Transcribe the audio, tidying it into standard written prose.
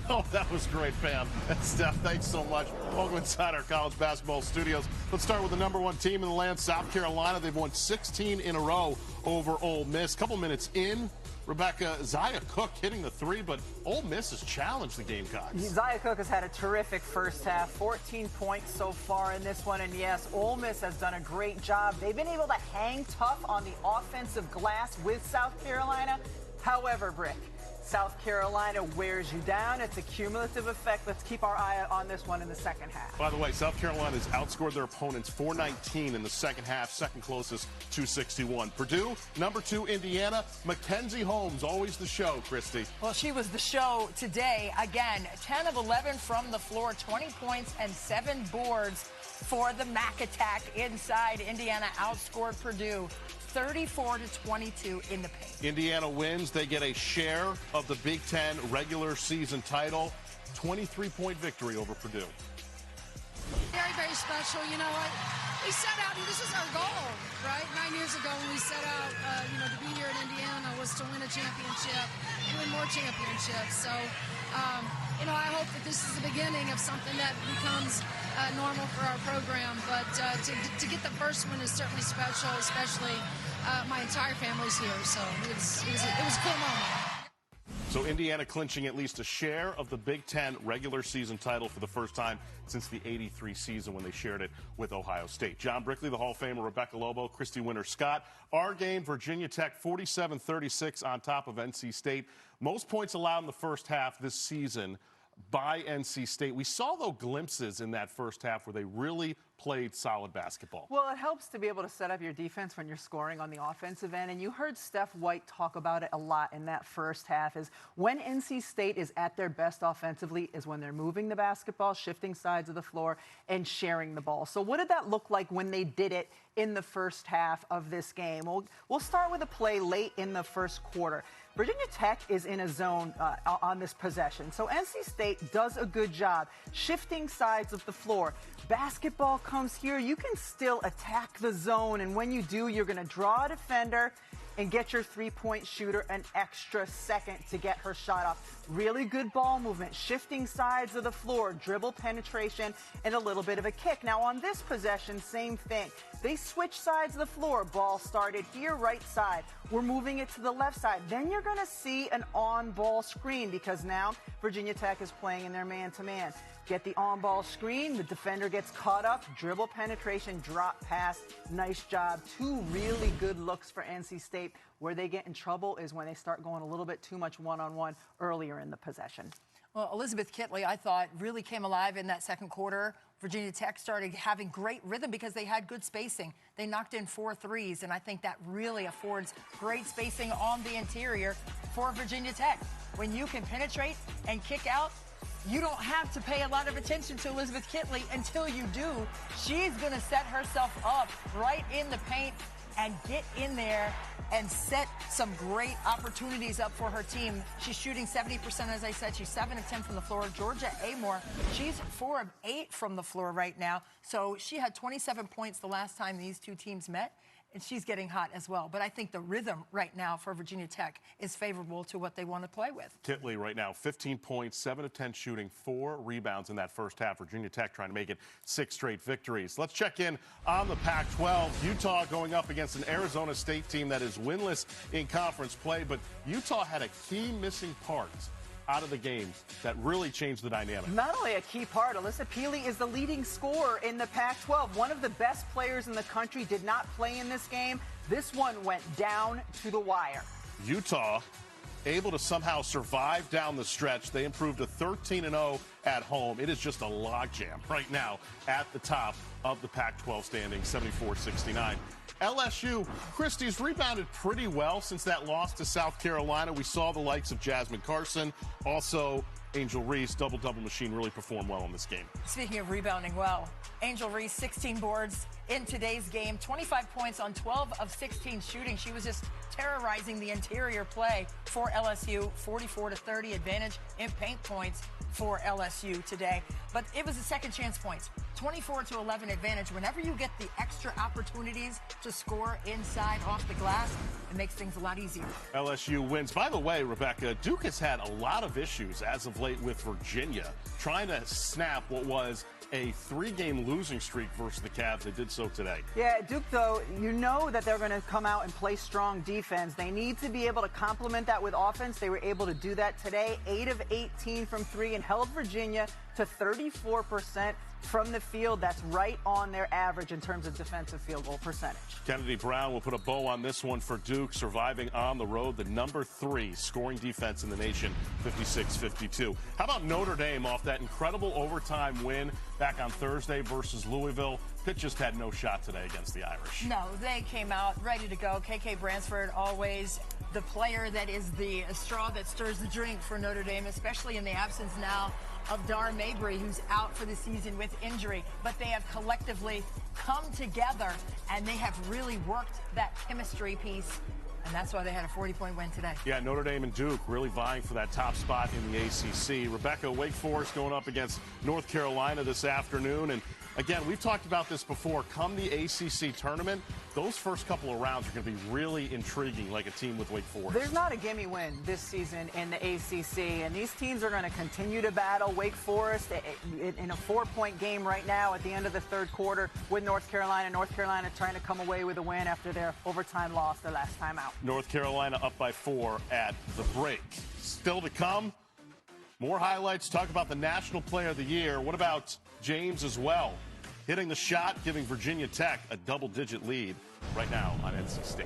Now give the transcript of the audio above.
Oh, that was great, Pam. And Steph, thanks so much. Welcome inside our college basketball studios. Let's start with the #1 team in the land, South Carolina. They've won 16 in a row over Ole Miss. Couple minutes in, Rebecca, Zia Cook hitting the three, but Ole Miss has challenged the Gamecocks. Zia Cook has had a terrific first half, 14 points so far in this one. And yes, Ole Miss has done a great job. They've been able to hang tough on the offensive glass with South Carolina. However, Brick, South Carolina wears you down. It's a cumulative effect. Let's keep our eye on this one in the second half. By the way, South Carolina has outscored their opponents 419 in the second half, second closest 261. Purdue, #2 Indiana, Mackenzie Holmes, always the show, Christy. Well, she was the show today. Again, 10 of 11 from the floor, 20 points and 7 boards for the Mac attack inside. Indiana outscored Purdue 34-22 in the paint. Indiana wins. They get a share of the Big Ten regular season title. 23-point victory over Purdue. Very, very special. You know what? We set out, and this was our goal, right? 9 years ago when we set out, to be here in Indiana was to win a championship and win more championships. So, I hope that this is the beginning of something that becomes normal for our program. But to get the first one is certainly special, especially my entire family's here. So it was a cool moment. So Indiana clinching at least a share of the Big Ten regular season title for the first time since the '83 season when they shared it with Ohio State. John Brickley, the Hall of Famer, Rebecca Lobo, Christy Winter-Scott. Our game, Virginia Tech 47-36 on top of NC State. Most points allowed in the first half this season by NC State. We saw, though, glimpses in that first half where they really played solid basketball. Well, it helps to be able to set up your defense when you're scoring on the offensive end. And you heard Steph White talk about it a lot in that first half, is when NC State is at their best offensively is when they're moving the basketball, shifting sides of the floor, and sharing the ball. So what did that look like when they did it in the first half of this game? Well, we'll start with a play late in the first quarter. Virginia Tech is in a zone on this possession. So NC State does a good job shifting sides of the floor. Basketball comes here. You can still attack the zone. And when you do, you're going to draw a defender and get your three-point shooter an extra second to get her shot off. Really good ball movement, shifting sides of the floor, dribble penetration, and a little bit of a kick. Now, on this possession, same thing. They switch sides of the floor. Ball started here, right side. We're moving it to the left side. Then you're going to see an on-ball screen because now Virginia Tech is playing in their man-to-man. Get the on-ball screen. The defender gets caught up. Dribble penetration, drop pass. Nice job. 2 really good looks for NC State. Where they get in trouble is when they start going a little bit too much one-on-one earlier in the possession. Well, Elizabeth Kitley, I thought, really came alive in that second quarter. Virginia Tech started having great rhythm because they had good spacing. They knocked in 4 threes, and I think that really affords great spacing on the interior for Virginia Tech. When you can penetrate and kick out, you don't have to pay a lot of attention to Elizabeth Kitley until you do. She's going to set herself up right in the paint and get in there and set some great opportunities up for her team. She's shooting 70%, as I said. She's 7 of 10 from the floor. Georgia Amore, she's 4 of 8 from the floor right now. So she had 27 points the last time these two teams met, and she's getting hot as well. But I think the rhythm right now for Virginia Tech is favorable to what they want to play with. Kitley right now, 15 points, 7 of 10 shooting, 4 rebounds in that first half. Virginia Tech trying to make it 6 straight victories. Let's check in on the Pac-12. Utah going up against an Arizona State team that is winless in conference play, but Utah had a key missing part out of the game that really changed the dynamic. Not only a key part, Alyssa Peely is the leading scorer in the Pac-12. One of the best players in the country did not play in this game. This one went down to the wire. Utah able to somehow survive down the stretch. They improved to 13-0 at home. It is just a logjam right now at the top of the Pac-12 standings, 74-69. LSU, Christy's rebounded pretty well since that loss to South Carolina. We saw the likes of Jasmine Carson, also Angel Reese, double-double machine, really performed well in this game. Speaking of rebounding well, Angel Reese, 16 boards in today's game, 25 points on 12 of 16 shooting. She was just terrorizing the interior play for LSU, 44-30 advantage in paint points for LSU today. but it was a second chance points. 24-11 advantage. Whenever you get the extra opportunities to score inside off the glass, it makes things a lot easier. LSU wins. By the way, Rebecca, Duke has had a lot of issues as of late with Virginia, trying to snap what was a 3-game losing streak versus the Cavs. They did so today. Yeah, Duke, though, you know that they're going to come out and play strong defense. They need to be able to complement that with offense. They were able to do that today. 8 of 18 from 3 and held Virginia to 34% from the field. That's right on their average in terms of defensive field goal percentage. Kennedy Brown will put a bow on this one for Duke, surviving on the road. The number 3 scoring defense in the nation, 56-52. How about Notre Dame off that incredible overtime win back on Thursday versus Louisville? Pitt just had no shot today against the Irish. No, they came out ready to go. KK Bransford, always the player that is the straw that stirs the drink for Notre Dame, especially in the absence now of Dar Mabry, who's out for the season with injury. But they have collectively come together, and they have really worked that chemistry piece, and that's why they had a 40-point win today. Yeah, Notre Dame and Duke really vying for that top spot in the ACC. Rebecca, Wake Forest going up against North Carolina this afternoon, and again, we've talked about this before. Come the ACC tournament, those first couple of rounds are going to be really intriguing, like a team with Wake Forest. There's not a gimme win this season in the ACC, and these teams are going to continue to battle. Wake Forest in a 4-point game right now at the end of the third quarter with North Carolina. North Carolina trying to come away with a win after their overtime loss their last time out. North Carolina up by 4 at the break. Still to come, more highlights. Talk about the National Player of the Year. What about James as well? Hitting the shot, giving Virginia Tech a double-digit lead right now on NC State.